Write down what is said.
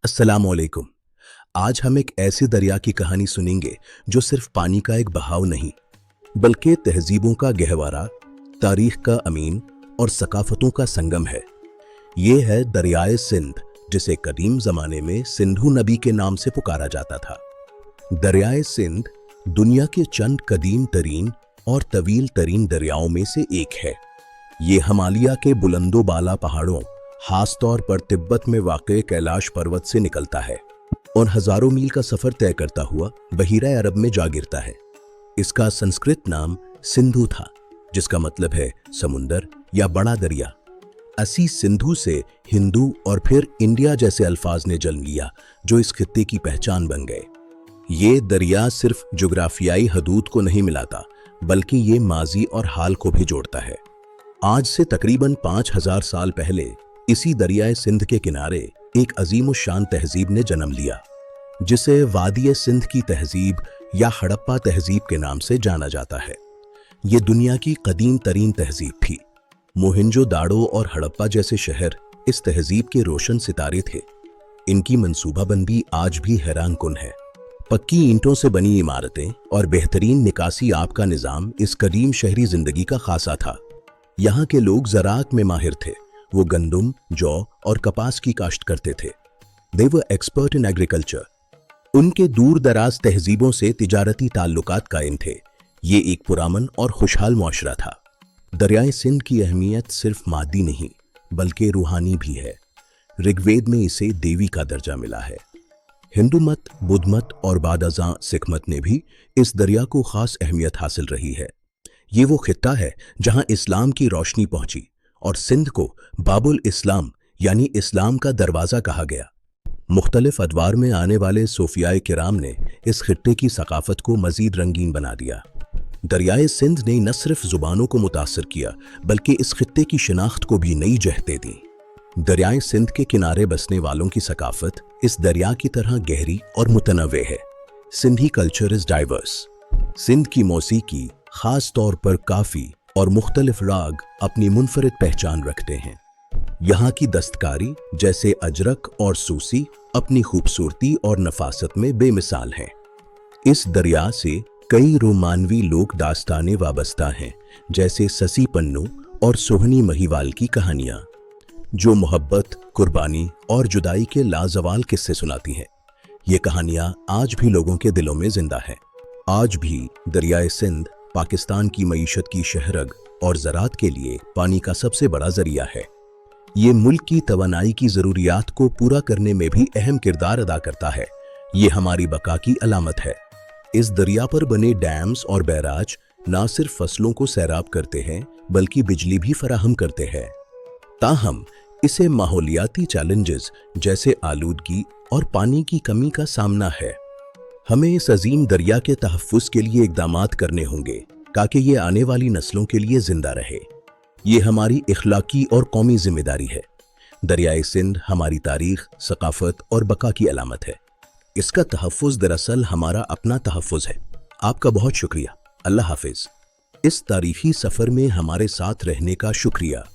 अस्सलाम वालेकुम। आज हम एक ऐसे दरिया की कहानी सुनेंगे जो सिर्फ पानी का एक बहाव नहीं, बल्कि तहजीबों का गहवारा, तारीख का अमीन और सकाफतों का संगम है। ये है दरियाए सिंध, जिसे कदीम जमाने में सिंधु नबी के नाम से पुकारा जाता था। दरियाए सिंध दुनिया के चंद कदीम तरीन और तवील तरीन दरियाओं में से एक है। ये हिमालय के बुलंदो बाला पहाड़ों, खास तौर पर तिब्बत में वाक़े कैलाश पर्वत से निकलता है और हजारों मील का सफर तय करता हुआ बहीरा अरब में जा गिरता है। इसका संस्कृत नाम सिंधु था, जिसका मतलब है समुंदर या बड़ा दरिया। असी सिंधु से हिंदू और फिर इंडिया जैसे अल्फाज ने जन्म लिया, जो इस खित्ते की पहचान बन गए। ये दरिया सिर्फ जोग्राफियाई हदूद को नहीं मिलाता, बल्कि ये माजी और हाल को भी जोड़ता है। आज से तकरीबन 5000 साल पहले इसी दरियाए सिंध के किनारे एक अजीम शान तहजीब ने जन्म लिया, जिसे वादी सिंध की तहजीब या हड़प्पा तहजीब के नाम से जाना जाता है। ये दुनिया की कदीम तरीन तहजीब थी। मोहनजो-दाड़ो और हड़प्पा जैसे शहर इस तहजीब के रोशन सितारे थे। इनकी मंसूबाबंदी आज भी हैरान कुन है। पक्की ईंटों से बनी इमारतें और बेहतरीन निकासी आब का निज़ाम इस कदीम शहरी जिंदगी का खासा था। यहाँ के लोग ज़राअत में माहिर थे। वो गंदम, जौ और कपास की काश्त करते थे। They were expert in agriculture. उनके दूर दराज तहजीबों से तिजारती ताल्लुकात कायम थे। ये एक पुरामन और खुशहाल मुआशरा था। दरियाए सिंध की अहमियत सिर्फ मादी नहीं, बल्कि रूहानी भी है। ऋग्वेद में इसे देवी का दर्जा मिला है। हिंदू मत, बुद्ध मत और बादाज़ां सिख मत ने भी इस दरिया को खास अहमियत हासिल रही है। ये वो खित्ता है जहाँ इस्लाम की रोशनी पहुंची और सिंध को बाबुल इस्लाम यानी इस्लाम का दरवाज़ा कहा गया। मुख्तलिफ अदवार में आने वाले सूफियाए किराम ने इस खित्ते की सकाफत को मज़ीद रंगीन बना दिया। दरियाए सिंध ने न सिर्फ ज़ुबानों को मुतासर किया, बल्कि इस खित्ते की शिनाख्त को भी नई जहतें दी। दरियाए सिंध के किनारे बसने वालों की सकाफत इस दरिया की तरह गहरी और मुतनव्वे है। Sindhi culture is diverse. Sindh की मौसीकी, ख़ास तौर पर काफ़ी और मुख्तलिफ राग, अपनी मुनफरिद पहचान रखते हैं। यहाँ की दस्तकारी जैसे अजरक और सूसी अपनी खूबसूरती और नफासत में बेमिसाल हैं। इस दरिया से कई रोमानवी लोक दास्तानें वाबस्ता हैं, जैसे ससी पन्नू और सोहनी महिवाल की कहानियाँ, जो मोहब्बत, कुर्बानी और जुदाई के लाजवाल किस्से सुनाती हैं। ये कहानियाँ आज भी लोगों के दिलों में जिंदा हैं। आज भी दरियाए सिंध पाकिस्तान की मईशत की शहरग और ज़राअत के लिए पानी का सबसे बड़ा जरिया है। ये मुल्क की तवानाई की ज़रूरियात को पूरा करने में भी अहम किरदार अदा करता है। ये हमारी बका की अलामत है। इस दरिया पर बने डैम्स और बैराज न सिर्फ फसलों को सैराब करते हैं, बल्कि बिजली भी फराहम करते हैं। ताहम इसे माहौलियाती चैलेंजेस जैसे आलूदगी और पानी की कमी का सामना है। हमें इस अजीम दरिया के तहफ़्फ़ुज़ के लिए इक़दामात करने होंगे, ताकि ये आने वाली नस्लों के लिए ज़िंदा रहे। ये हमारी इख़्लाक़ी और कौमी ज़िम्मेदारी है। दरियाए सिंध हमारी तारीख़, सकाफ़त और बका की अलामत है। इसका तहफ़्फ़ुज़ दरअसल हमारा अपना तहफ़्फ़ुज़ है। आपका बहुत शुक्रिया। अल्लाह हाफ़िज़। इस तारीख़ी सफ़र में हमारे साथ रहने का शुक्रिया।